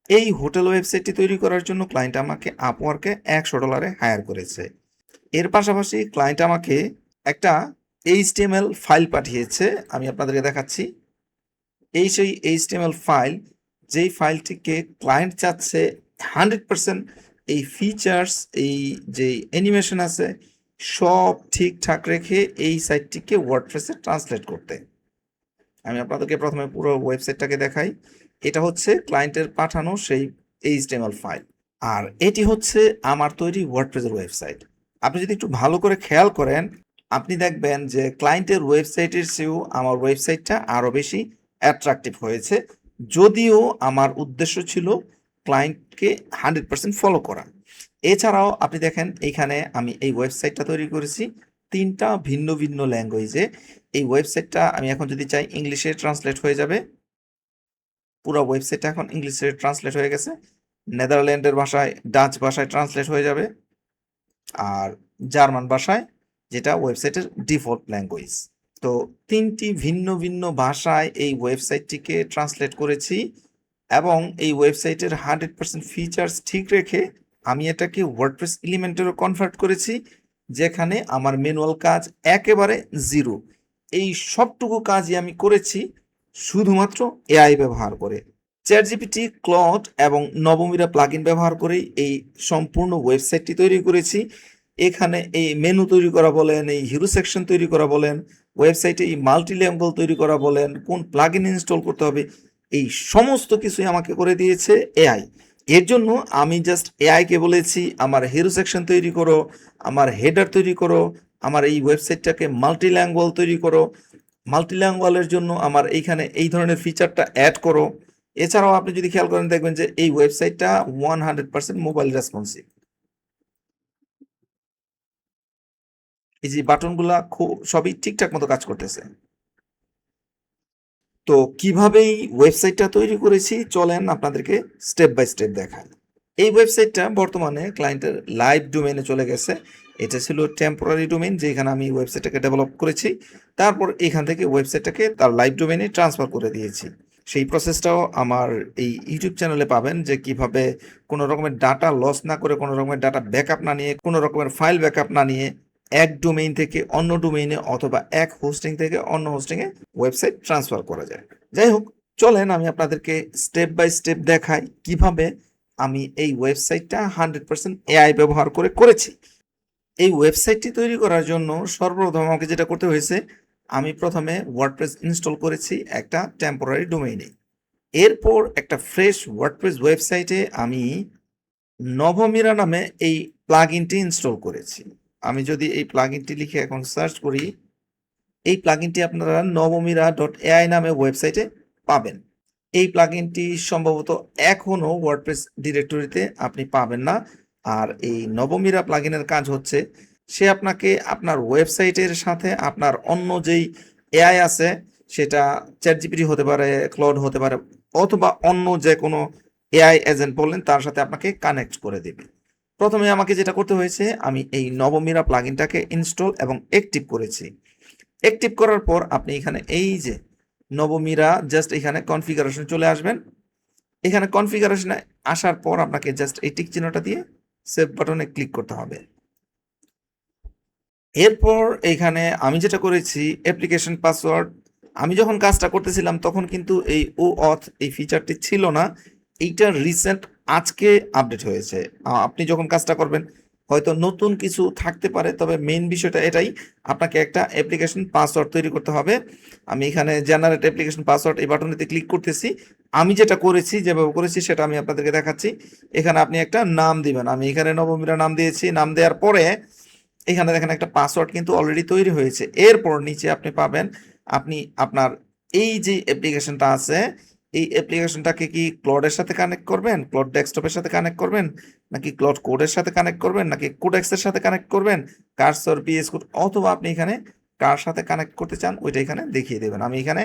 এই হোটেল ওয়েবসাইটটি তৈরি করার জন্য ক্লায়েন্ট আমাকে আপওয়ার্কে $100 হায়ার করেছে। এর পাশাপাশি ক্লায়েন্ট আমাকে একটা এইচটিএমএল ফাইল পাঠিয়েছে, আমি আপনাদেরকে দেখাচ্ছি। এই সেই এইচটিএমএল ফাইল, যেই ফাইলটিকে ক্লায়েন্ট চাচ্ছে 100% এই ফিচার্স, এই যে অ্যানিমেশন আছে সব ঠিকঠাক রেখে এই সাইটটিকে ওয়ার্ডপ্রেসে ট্রান্সলেট করতে। আমি আপনাদেরকে প্রথমে পুরো ওয়েবসাইটটাকে দেখাই। এটা হচ্ছে ক্লায়েন্টের পাঠানো সেই এইচটিএমএল ফাইল, আর এটি হচ্ছে আমার তৈরি ওয়ার্ডপ্রেসের ওয়েবসাইট। আপনি যদি একটু ভালো করে খেয়াল করেন, আপনি দেখবেন যে ক্লায়েন্টের ওয়েবসাইটের চেয়েও আমার ওয়েবসাইটটা আরও বেশি অ্যাট্রাকটিভ হয়েছে, যদিও আমার উদ্দেশ্য ছিল ক্লায়েন্টকে 100% ফলো করা। এছাড়াও আপনি দেখেন এইখানে আমি এই ওয়েবসাইটটা তৈরি করেছি 3টা ভিন্ন ভিন্ন ল্যাঙ্গুয়েজে। এই ওয়েবসাইটটা আমি এখন যদি চাই ইংলিশে ট্রান্সলেট হয়ে যাবে। পুরো ওয়েবসাইটটা এখন ইংলিশে ট্রান্সলেট হয়ে গেছে। নেদারল্যান্ডের ভাষায়, ডাচ ভাষায় ট্রান্সলেট হয়ে যাবে, আর জার্মান ভাষায়, যেটা ওয়েবসাইটের ডিফল্ট ল্যাঙ্গুয়েজ। তো 3টি ভিন্ন ভিন্ন ভাষায় এই ওয়েবসাইটটিকে ট্রান্সলেট করেছি, এবং এই ওয়েবসাইটের 100% ফিচার্স ঠিক রেখে আমি এটাকে ওয়ার্ডপ্রেস এলিমেন্টেরও কনভার্ট করেছি, যেখানে আমার ম্যানুয়াল কাজ একেবারে জিরো। এই সবটুকু কাজই আমি করেছি শুধুমাত্র এআই ব্যবহার করে। চ্যাটজিপিটি, ক্লড এবং নবমিরা প্লাগইন ব্যবহার করেই এই সম্পূর্ণ ওয়েবসাইটটি তৈরি করেছি। এখানে এই মেনু তৈরি করা বলেন, এই হিরো সেকশন তৈরি করা বলেন, ওয়েবসাইটে এই মাল্টিল্যাঙ্গুয়েজ তৈরি করা বলেন, কোন প্লাগইন ইনস্টল করতে হবে, এই সমস্ত কিছুই আমাকে করে দিয়েছে এআই। এর জন্য আমি জাস্ট এআইকে বলেছি আমার হিরো সেকশন তৈরি করো, আমার হেডার তৈরি করো, আমার এই ওয়েবসাইটটাকে মাল্টিল্যাঙ্গুয়াল তৈরি করো, মাল্টিল্যাঙ্গুয়ালের জন্য আমার এইখানে এই ধরনের ফিচারটা অ্যাড করো। এছাড়াও আপনি যদি খেয়াল করেন দেখবেন যে এই ওয়েবসাইটটা 100% মোবাইল রেসপন্সিভ। এই যে বাটনগুলা খুব সবই ঠিকঠাক মতো কাজ করতেছে। তো কিভাবে এই ওয়েবসাইটটা তৈরি করেছি চলেন আপনাদেরকে স্টেপ বাই স্টেপ দেখাই। এই ওয়েবসাইটটা বর্তমানে ক্লায়েন্টের লাইভ ডোমেইনে চলে গেছে। এটা ছিল টেম্পোরারি ডোমেইন, যেখানে আমি ওয়েবসাইটটাকে ডেভেলপ করেছি। তারপর এখান থেকে ওয়েবসাইটটাকে তার লাইভ ডোমেইনে ট্রান্সফার করে দিয়েছি। সেই প্রসেসটাও আমার এই ইউটিউব চ্যানেলে পাবেন, যে কিভাবে কোনো রকমের ডাটা লস না করে, কোনো রকমের ডাটা ব্যাকআপ না নিয়ে, কোনো রকমের ফাইল ব্যাকআপ না নিয়ে এক ডোমেইন থেকে অন্য ডোমেইনে অথবা এক হোস্টিং থেকে অন্য হোস্টিংয়ে ওয়েবসাইট ট্রান্সফার করা যায়। যাই হোক, চলেন আমি আপনাদেরকে স্টেপ বাই স্টেপ দেখাই কিভাবে আমি এই ওয়েবসাইটটা 100% এআই ব্যবহার করে করেছি। এই ওয়েবসাইটটি তৈরি করার জন্য সর্বপ্রথম আমাকে যেটা করতে হয়েছে, আমি প্রথমে ওয়ার্ডপ্রেস ইনস্টল করেছি একটা টেম্পোরারি ডোমেইনে। এরপর একটা ফ্রেশ ওয়ার্ডপ্রেস ওয়েবসাইটে আমি নভমিরা নামে এই প্লাগইনটি ইনস্টল করেছি। আমি যদি এই প্লাগইনটি লিখে এখন সার্চ করি, এই প্লাগইনটি আপনারা নবমিরা.ai নামে ওয়েবসাইটে পাবেন। এই প্লাগইনটি সম্ভবত এখনও ওয়ার্ডপ্রেস ডিরেক্টরিতে আপনি পাবেন না। আর এই নবমিরা প্লাগইনের কাজ হচ্ছে, সে আপনাকে আপনার ওয়েবসাইটের সাথে আপনার অন্য যেই এআই আছে, সেটা চ্যাটজিপিটি হতে পারে, ক্লড হতে পারে, অথবা অন্য যে কোনো এআই এজেন্ট বললেন, তার সাথে আপনাকে কানেক্ট করে দেবে। প্রথমে আমাকে যেটা করতে হয়েছে, আমি এই নবমিরা প্লাগইনটাকে ইনস্টল এবং অ্যাক্টিভ করেছি। অ্যাক্টিভ করার পর আপনি এখানে এই যে নবমিরা, জাস্ট এখানে কনফিগারেশন চলে আসবেন। এখানে কনফিগারেশনে আসার পর আপনাকে জাস্ট এই টিক চিহ্নটা দিয়ে সেভ বাটনে ক্লিক করতে হবে। এরপর এখানে আমি যেটা করেছি, অ্যাপ্লিকেশন পাসওয়ার্ড, আমি যখন কাজটা করতেছিলাম তখন কিন্তু এই OAuth এই ফিচারটি ছিল না। এইটা রিসেন্ট আজকে আপডেট হয়েছে। আপনি যখন কাজটা করবেন হয়তো নতুন কিছু থাকতে পারে, তবে মেইন বিষয়টা এটাই, আপনাকে একটা অ্যাপ্লিকেশন পাসওয়ার্ড তৈরি করতে হবে। আমি এখানে জেনারেট অ্যাপ্লিকেশন পাসওয়ার্ড এই বাটনটিতে ক্লিক করতেছি। আমি যেটা করেছি, যেভাবে করেছি সেটা আমি আপনাদেরকে দেখাচ্ছি। এখানে আপনি একটা নাম দিবেন। আমি এখানে নবমীরা নাম দিয়েছি। নাম দেওয়ার পরে এখানে দেখেন একটা পাসওয়ার্ড কিন্তু অলরেডি তৈরি হয়েছে। এরপর নিচে আপনি পাবেন, আপনি আপনার এই যে অ্যাপ্লিকেশনটা আছে, এই অ্যাপ্লিকেশনটাকে কি ক্লডের সাথে কানেক্ট করবেন, ক্লড ডেস্কটপের সাথে কানেক্ট করবেন, নাকি ক্লড কোডের সাথে কানেক্ট করবেন, নাকি কোডেক্সের সাথে কানেক্ট করবেন, কার্সর, পিএস কোড, অথবা আপনি এখানে কার সাথে কানেক্ট করতে চান ওইটা এখানে দেখিয়ে দেবেন। আমি এখানে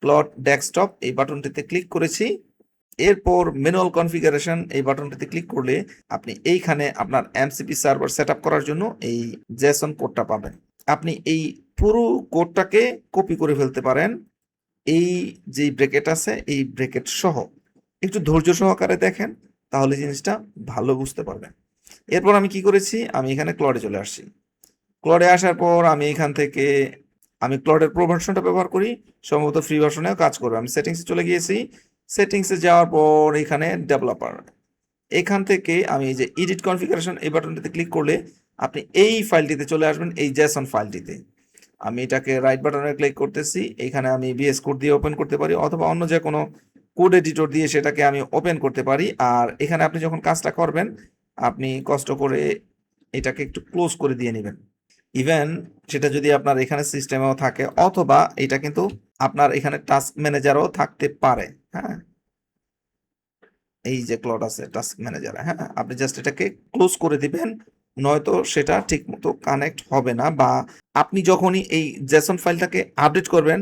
ক্লড ডেস্কটপ এই বাটনটিতে ক্লিক করেছি। এরপর ম্যানুয়াল কনফিগারেশন এই বাটনটিতে ক্লিক করলে আপনি এইখানে আপনার এমসিপি সার্ভার সেট আপ করার জন্য এই জেসন কোডটা পাবেন। আপনি এই পুরো কোডটাকে কপি করে ফেলতে পারেন, এই যে ব্র্যাকেট আছে এই ব্র্যাকেট সহ। একটু ধৈর্য সহকারে দেখেন, তাহলে জিনিসটা ভালো বুঝতে পারবেন। এরপর আমি কি করেছি, আমি এখানে ক্লডে চলে আসছি। ক্লডে আসার পর আমি এখান থেকে আমি ক্লডের প্রো ভার্সনটা ব্যবহার করি, সম্ভবত ফ্রি ভার্সনেও কাজ করবে। আমি সেটিংসে চলে গিয়েছি। সেটিংসে যাওয়ার পর এখানে ডেভেলপার, এখান থেকে আমি এই যে এডিট কনফিগারেশন এই বাটনটিতে ক্লিক করলে আপনি এই ফাইলটিতে চলে আসবেন, এই জেসন ফাইলটিতে। আমি এটাকে রাইট বাটনে ক্লিক করতেছি, এখানে আমি VS কোড দিয়ে ওপেন করতে পারি অথবা অন্য যে কোনো কোড এডিটর দিয়ে সেটাকে আমি ওপেন করতে পারি। আর এখানে আপনি যখন কাজটা করবেন, আপনি কষ্ট করে এটাকে একটু ক্লোজ করে দিয়ে নেবেন। ইভেন সেটা যদি আপনার এখানে সিস্টেমেও থাকে অথবা এটা কিন্তু আপনার এখানে টাস্ক ম্যানেজারও থাকতে পারে। হ্যাঁ, এই যে ক্লড আছে টাস্ক ম্যানেজার, হ্যাঁ, আপনি জাস্ট এটাকে ক্লোজ করে দিবেন, নয়তো সেটা ঠিক মতো কানেক্ট হবে না। বা আপনি যখনই এই জেসন ফাইলটাকে আপডেট করবেন,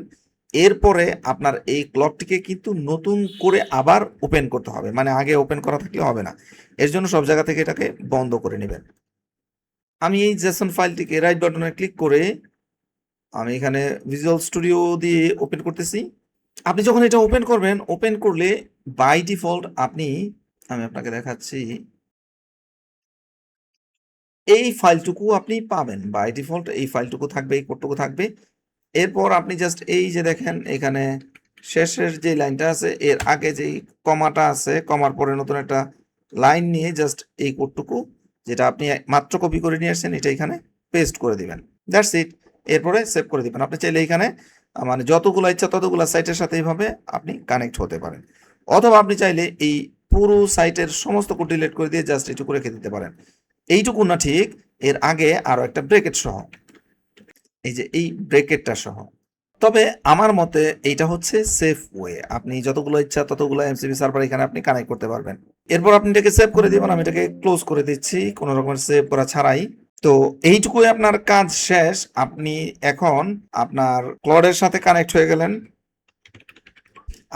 এরপরে আপনার এই ক্লডটিকে কিন্তু নতুন করে আবার ওপেন করতে হবে, মানে আগে ওপেন করা থাকলে হবে না। এর জন্য সব জায়গা থেকে এটাকে বন্ধ করে নেবেন। আমি এই জেসন ফাইলটিকে রাইট বাটনে ক্লিক করে আমি এখানে ভিজুয়াল স্টুডিও দিয়ে ওপেন করতেছি। আপনি যখন এটা ওপেন করবেন, ওপেন করলে বাই ডিফল্ট আমি আপনাকে দেখাচ্ছি, এই ফাইলটুকু আপনি পাবেন। বাই ডিফল্ট এই ফাইলটুকু থাকবে, এই কোডটুকু থাকবে। এরপর আপনি জাস্ট এই যে দেখেন এখানে শেষের যে লাইনটা আছে, এর আগে যেই কমাটা আছে, কমার পরে নতুন একটা লাইন নিয়ে জাস্ট এই কোডটুকু যেটা আপনি মাত্র কপি করে নিয়ে আসছেন, এটা এখানে পেস্ট করে দিবেন। That's it. এরপরে সেভ করে দিবেন। আপনি চাইলে এখানে মানে যতগুলো ইচ্ছা ততগুলো সাইটের সাথে এইভাবে আপনি কানেক্ট হতে পারেন, অথবা আপনি চাইলে এই পুরো সাইটের সমস্ত কোড ডিলিট করে দিয়ে জাস্ট এইটুকু রেখে দিতে পারেন। এইটুকু না ঠিক, এর আগে আরো একটা ব্রেকেট সহ, এই যে এই ব্রেকেটটা সহ। তবে আমার মতে এইটা হচ্ছে সেফ ওয়ে, আপনি যতগুলো ইচ্ছা ততগুলো এমসিবি সার্ভার এখানে আপনি কানেক্ট করতে পারবেন। এরপর আপনি এটাকে সেভ করে দিবেন। আমি এটাকে ক্লোজ করে দিচ্ছি কোনো রকমের সেভ করা ছাড়াই। তো এইটুকুই আপনার কাজ শেষ। আপনি এখন আপনার ক্লডের সাথে কানেক্ট হয়ে গেলেন।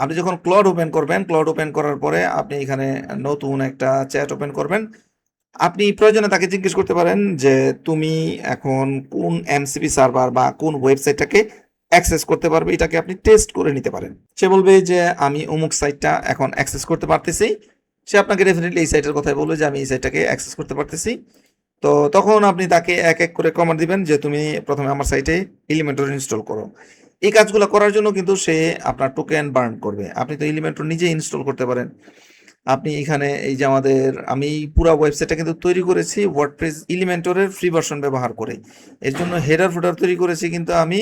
আপনি যখন ক্লড ওপেন করবেন, ক্লড ওপেন করার পরে আপনি এখানে নতুন একটা চ্যাট ওপেন করবেন। আপনি প্রয়োজনে তাকে জিজ্ঞেস করতে পারেন যে তুমি এখন কোন এমসিপি সার্ভার বা কোন ওয়েবসাইটটাকে অ্যাক্সেস করতে পারবে, এটাকে আপনি টেস্ট করে নিতে পারেন। সে বলবে যে আমি অমুক সাইটটা এখন অ্যাক্সেস করতে পারতেছি। সে আপনাকে ডেফিনেটলি এই সাইটের কথাই বলবে যে আমি এই সাইটটাকে অ্যাক্সেস করতে পারতেছি। তো তখন আপনি তাকে এক এক করে কমান্ড দিবেন যে তুমি প্রথমে আমার সাইটে এলিমেন্টর ইনস্টল করো। এই কাজগুলো করার জন্য কিন্তু সে আপনার টোকেন বার্ন করবে। আপনি তো এলিমেন্টর নিজে ইনস্টল করতে পারেন। আপনি এখানে এই যে আমি পুরো ওয়েবসাইটটা কিন্তু তৈরি করেছি ওয়ার্ডপ্রেস এলিমেন্টরের ফ্রি ভার্সন ব্যবহার করে। এর জন্য হেডার ফুটার তৈরি করেছি কিন্তু আমি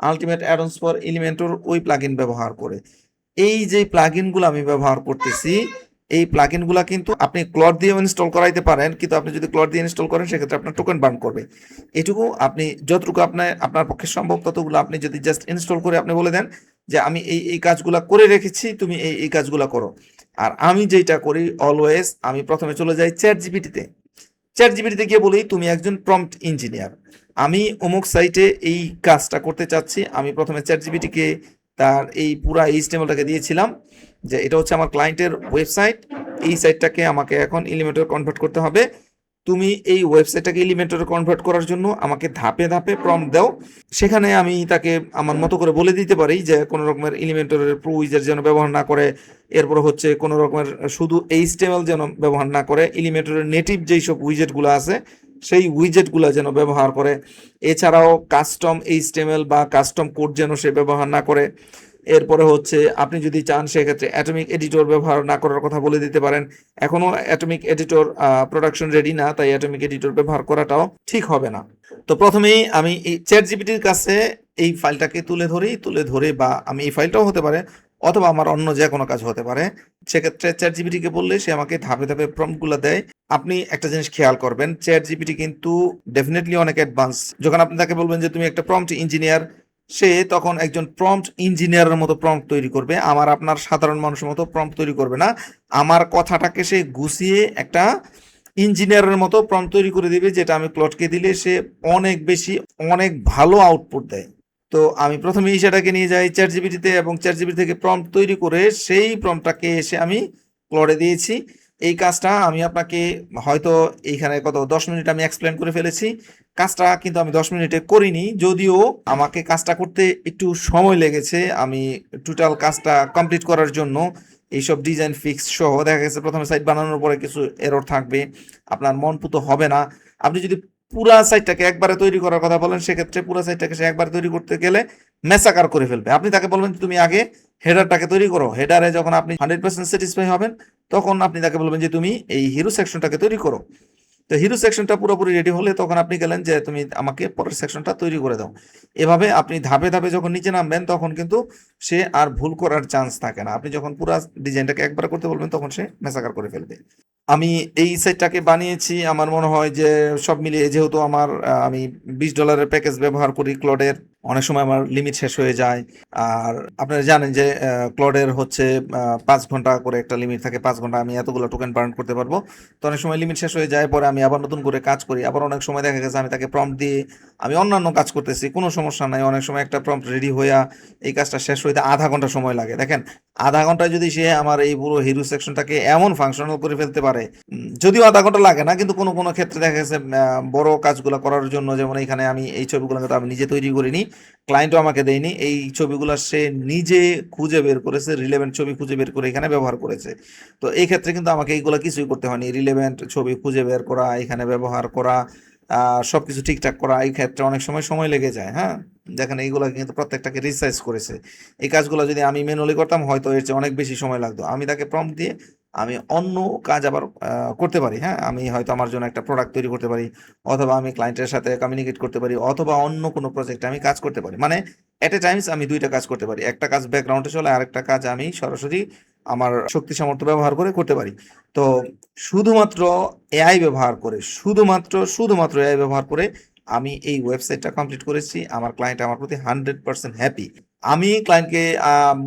আলটিমেট অ্যাডন্স ফর এলিমেন্টর ওই প্লাগইন ব্যবহার করে। এই যে প্লাগইনগুলো আমি ব্যবহার করতেছি, এই প্লাগইনগুলো কিন্তু আপনি ক্লড দিয়ে ইনস্টল করাইতে পারেন, কিন্তু আপনি যদি ক্লড দিয়ে ইনস্টল করেন সেক্ষেত্রে আপনার টোকেন বার্ন করবে। এটুকু আপনি যতটুকু আপনার পক্ষে সম্ভব ততগুলো আপনি যদি জাস্ট ইনস্টল করে আপনি বলে দেন যে আমি এই কাজগুলো করে রেখেছি, তুমি এই কাজগুলো করো। আর আমি যেটা করি অলওয়েজ, আমি প্রথমে চলে যাই চ্যাট জিপিটিতে। চ্যাট জিপিটিতে গিয়ে বলি তুমি একজন প্রম্পট ইঞ্জিনিয়ার, আমি অমুক সাইটে এই কাজটা করতে চাচ্ছি। আমি প্রথমে চ্যাট জিপিটিকে তার এই পুরা এইচটিএমএলটাকে দিয়েছিলাম যে এটা হচ্ছে আমার ক্লায়েন্টের ওয়েবসাইট, এই সাইটটাকে আমাকে এখন এলিমেন্টর কনভার্ট করতে হবে। তুমি এই ওয়েবসাইটটাকে এলিমেন্টরে কনভার্ট করার জন্য আমাকে ধাপে ধাপে প্রম্পট দাও। সেখানে আমি তাকে আমার মতো করে বলে দিতে পারি যে কোনো রকমের এলিমেন্টরের প্রো উইজার যেন ব্যবহার না করে, এরপর হচ্ছে কোনো রকমের শুধু এইচটিএমএল যেন ব্যবহার না করে, এলিমেন্টরের নেটিভ যেই সব উইজেটগুলো আছে সেই উইজেটগুলো যেন ব্যবহার করে। এছাড়াও কাস্টম এইচটিএমএল বা কাস্টম কোড যেন সে ব্যবহার না করে। এরপরে হচ্ছে আপনি যদি চান সেক্ষেত্রে অ্যাটমিক এডিটর ব্যবহার না করার কথা বলে দিতে পারেন। এখনো অ্যাটমিক এডিটর প্রোডাকশন রেডি না, তাই অ্যাটমিক এডিটর ব্যবহার করাটাও ঠিক হবে না। তো প্রথমেই আমি এই চ্যাট জিপিটির কাছে এই ফাইলটাকে তুলে ধরে বা আমি এই ফাইলটাও হতে পারে অথবা আমার অন্য যে কোনো কাজ হতে পারে, সেক্ষেত্রে চ্যাট জিপিটিকে বললে সে আমাকে ধাপে ধাপে প্রম্পটগুলো দেয়। আপনি একটা জিনিস খেয়াল করবেন, চ্যাট জিপিটি কিন্তু ডেফিনেটলি অনেক অ্যাডভান্স। যখন আপনি তাকে বলবেন যে তুমি একটা প্রম্পট ইঞ্জিনিয়ার, সে তখন একজন প্রম্পট ইঞ্জিনিয়ারের মতো প্রম্পট তৈরি করবে, আমার আপনার সাধারণ মানুষের মতো প্রম্পট তৈরি করবে না। আমার কথাটাকে সে গুছিয়ে একটা ইঞ্জিনিয়ারের মতো প্রম্পট তৈরি করে দিবে, যেটা আমি ক্লডকে দিলে সে অনেক বেশি অনেক ভালো আউটপুট দেয়। তো আমি প্রথমেই সেটাকে নিয়ে যাই চ্যাট জিপিটিতে এবং চ্যাট জিপিটি থেকে প্রম্পট তৈরি করে সেই প্রম্পটটাকে এসে আমি ক্লডে দিয়েছি। এই কাজটা আমি আপনাকে হয়তো এইখানে 10 মিনিট আমি এক্সপ্লেন করে ফেলেছি। কাজটা কিন্তু আমি 10 মিনিটে করিনি, যদিও আমাকে কাজটা করতে একটু সময় লেগেছে। আমি টোটাল কাজটা কমপ্লিট করার জন্য এইসব ডিজাইন ফিক্স সহ দেখা গেছে প্রথমে সাইট বানানোর পরে কিছু এরর থাকবে, আপনার মন পুতো হবে না। আপনি যদি পুরা সাইটটাকে একবারে তৈরি করার কথা বলেন, সেক্ষেত্রে পুরা সাইটটাকে সে একবার তৈরি করতে গেলে মেসাকার করে ফেলবে। আপনি তাকে বলবেন তুমি আগে হেডারটাকে তৈরি করো, হেডারে যখন আপনি 100% স্যাটিসফাই হবেন তখন আপনি তাকে বলবেন যে তুমি এই হিরো সেকশনটাকে তৈরি করো। তো হিরো সেকশনটা পুরোপুরি রেডি হলে তখন আপনি গেলেন যে তুমি আমাকে পরের সেকশনটা তৈরি করে দাও। এভাবে আপনি ধাপে ধাপে যখন নিচে নামবেন তখন কিন্তু সে আর ভুল করার চান্স থাকে না। আপনি যখন পুরো ডিজাইনটাকে একবার করতে বলবেন তখন সে মেসাকার করে ফেলবে। আমি এই সাইটটাকে বানিয়েছি আমার মনে হয় যে সব মিলিয়ে, যেহেতু আমার আমি $20 প্যাকেজ ব্যবহার করি ক্লডের, অনেক সময় আমার লিমিট শেষ হয়ে যায়। আর আপনারা জানেন যে ক্লডের হচ্ছে 5 ঘন্টা করে একটা লিমিট থাকে, 5 ঘন্টা আমি এতগুলো টোকেন বার্ন করতে পারবো। তো অনেক সময় লিমিট শেষ হয়ে যায়, পরে আমি আবার নতুন করে কাজ করি। আবার অনেক সময় দেখা গেছে আমি তাকে প্রম্পট দিয়ে আমি অন্যান্য কাজ করতেছি, কোনো সমস্যা নাই। অনেক সময় একটা প্রম্পট রেডি হইয়া এই কাজটা শেষ হইতে আধা ঘন্টা সময় লাগে। দেখেন, আধা ঘন্টায় যদি সে আমার এই পুরো হিরো সেকশনটাকে এমন ফাংশনাল করে ফেলতে পারে, যদিও আধা ঘন্টা লাগে না, কিন্তু কোনো কোনো ক্ষেত্রে দেখা গেছে বড় কাজগুলো করার জন্য, যেমন এখানে আমি এই ছবিগুলো কিন্তু আমি নিজে তৈরি করিনি, ক্লায়েন্টও আমাকে দেয়নি। এই ছবিগুলো সে নিজে খুঁজে বের করেছে, রিলেভেন্ট ছবি খুঁজে বের করে এখানে ব্যবহার করেছে। তো এই ক্ষেত্রে কিন্তু আমাকে এইগুলো কিছুই করতে হয়নি, রিলেভেন্ট ছবি খুঁজে বের করা, এখানে ব্যবহার করা, সবকিছু ঠিকঠাক করা, এই ক্ষেত্রে অনেক সময় লেগে যায়। হ্যাঁ, দেখেন এইগুলো কিন্তু প্রত্যেকটাকে রিসাইজ করেছে। এই কাজগুলো যদি আমি ম্যানুয়ালি করতাম হয়তো এর চেয়ে অনেক বেশি সময় লাগতো। আমি তাকে প্রম্পট দিয়ে আমি অন্য কাজ আবার করতে পারি। হ্যাঁ, আমি হয়তো আমার জন্য একটা প্রোডাক্ট তৈরি করতে পারি, অথবা আমি ক্লায়েন্টের সাথে কমিউনিকেট করতে পারি, অথবা অন্য কোনো প্রজেক্টে আমি কাজ করতে পারি। মানে এট এ টাইমস আমি দুইটা কাজ করতে পারি, একটা কাজ ব্যাকগ্রাউন্ডে চলে, আরেকটা কাজ আমি সরাসরি আমার শক্তি সামর্থ্য ব্যবহার করে করতে পারি। তো শুধুমাত্র এআই ব্যবহার করে, শুধুমাত্র এআই ব্যবহার করে আমি এই ওয়েবসাইটটা কমপ্লিট করেছি। আমার ক্লায়েন্ট আমার প্রতি 100% হ্যাপি। আমি ক্লায়েন্টকে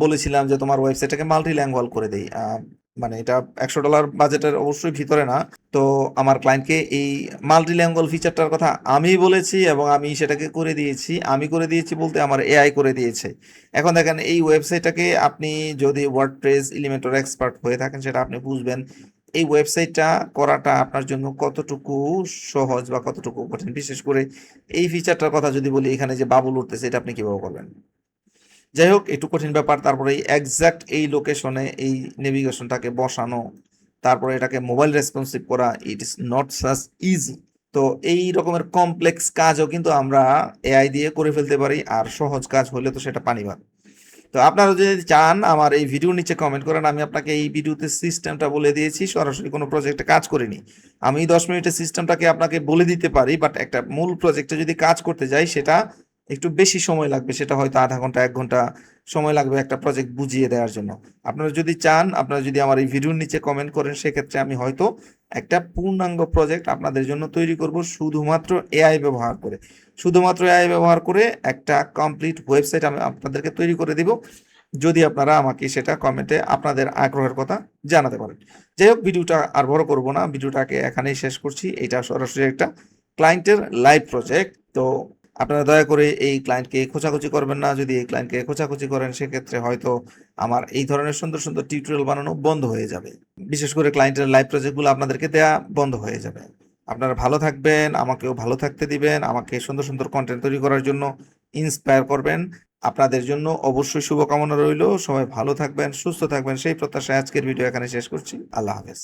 বলেছিলাম যে তোমার ওয়েবসাইটটাকে মাল্টি ল্যাঙ্গুয়াল করে দেই, মানে এটা $100 বাজেটের অবশ্যই ভিতরে না। তো আমার ক্লায়েন্টকে এই মাল্টি ল্যাঙ্গুয়াল ফিচারটার কথা আমি বলেছি এবং আমি সেটাকে করে দিয়েছি। আমি করে দিয়েছি বলতে আমার এআই করে দিয়েছে। এখন দেখেন, এই ওয়েবসাইটটাকে আপনি যদি ওয়ার্ডপ্রেস, এলিমেন্টর এক্সপার্ট হয়ে থাকেন সেটা আপনি বুঝবেন এই ওয়েবসাইটটা করাটা আপনার জন্য কতটুকু সহজ বা কতটুকু কঠিন। বিশেষ করে এই ফিচারটার কথা যদি বলি, এখানে যে বাবল উঠতেছে এটা আপনি কিভাবে করবেন। যাই হোক, একটু কঠিন ব্যাপার। তারপরে এই এক্সাক্ট এই লোকেশনে এই নেভিগেশনটাকে বসানো, তারপরে এটাকে মোবাইল রেসপন্সিভ করা, it is not such easy. তো এই রকমের কমপ্লেক্স কাজও কিন্তু আমরা এআই দিয়ে করে ফেলতে পারি, আর সহজ কাজ হলে তো সেটা পানি ভাত। তো আপনারা যদি চান আমার এই ভিডিওর নিচে কমেন্ট করেন, আমি আপনাকে এই ভিডিওতে সিস্টেমটা বলে দিয়েছি, সরাসরি কোনো প্রজেক্টে কাজ করিনি। আমি 10 মিনিটের সিস্টেমটাকে আপনাকে বলে দিতে পারি, বাট একটা মূল প্রজেক্টে যদি কাজ করতে যাই সেটা একটু বেশি সময় লাগবে, সেটা হয়তো আধা ঘন্টা 1 ঘন্টা সময় লাগবে একটা প্রজেক্ট বুঝিয়ে দেওয়ার জন্য। আপনারা যদি চান, আপনারা যদি আমার এই ভিডিওর নিচে কমেন্ট করেন, সেক্ষেত্রে আমি হয়তো একটা পূর্ণাঙ্গ প্রজেক্ট আপনাদের জন্য তৈরি করব শুধুমাত্র এআই ব্যবহার করে। শুধুমাত্র এআই ব্যবহার করে একটা কমপ্লিট ওয়েবসাইট আমি আপনাদেরকে তৈরি করে দিব, যদি আপনারা আমাকে সেটা কমেন্টে আপনাদের আগ্রহের কথা জানাতে পারেন। যাই হোক, ভিডিওটা আর বড় করব না, ভিডিওটাকে এখানেই শেষ করছি। এটা সরাসরি একটা ক্লায়েন্টের লাইভ প্রজেক্ট। তো আপনারা দয়া করে এই ক্লায়েন্টকে খোঁচাখুচি করবেন না। যদি এই ক্লায়েন্টকে খোঁচাখুচি করেন সেক্ষেত্রে হয়তো আমার এই ধরনের সুন্দর সুন্দর টিউটোরিয়াল বানানো বন্ধ হয়ে যাবে। বিশেষ করে ক্লায়েন্টের লাইভ প্রজেক্টগুলো আপনাদেরকে দেয়া বন্ধ হয়ে যাবে। আপনারা ভালো থাকবেন, আমাকেও ভালো থাকতে দিবেন, আমাকে সুন্দর সুন্দর কন্টেন্ট তৈরি করার জন্য ইন্সপায়ার করবেন। আপনাদের জন্য অবশ্যই শুভকামনা রইল। সবাই ভালো থাকবেন, সুস্থ থাকবেন, সেই প্রত্যাশায় আজকের ভিডিও এখানে শেষ করছি। আল্লাহ হাফেজ।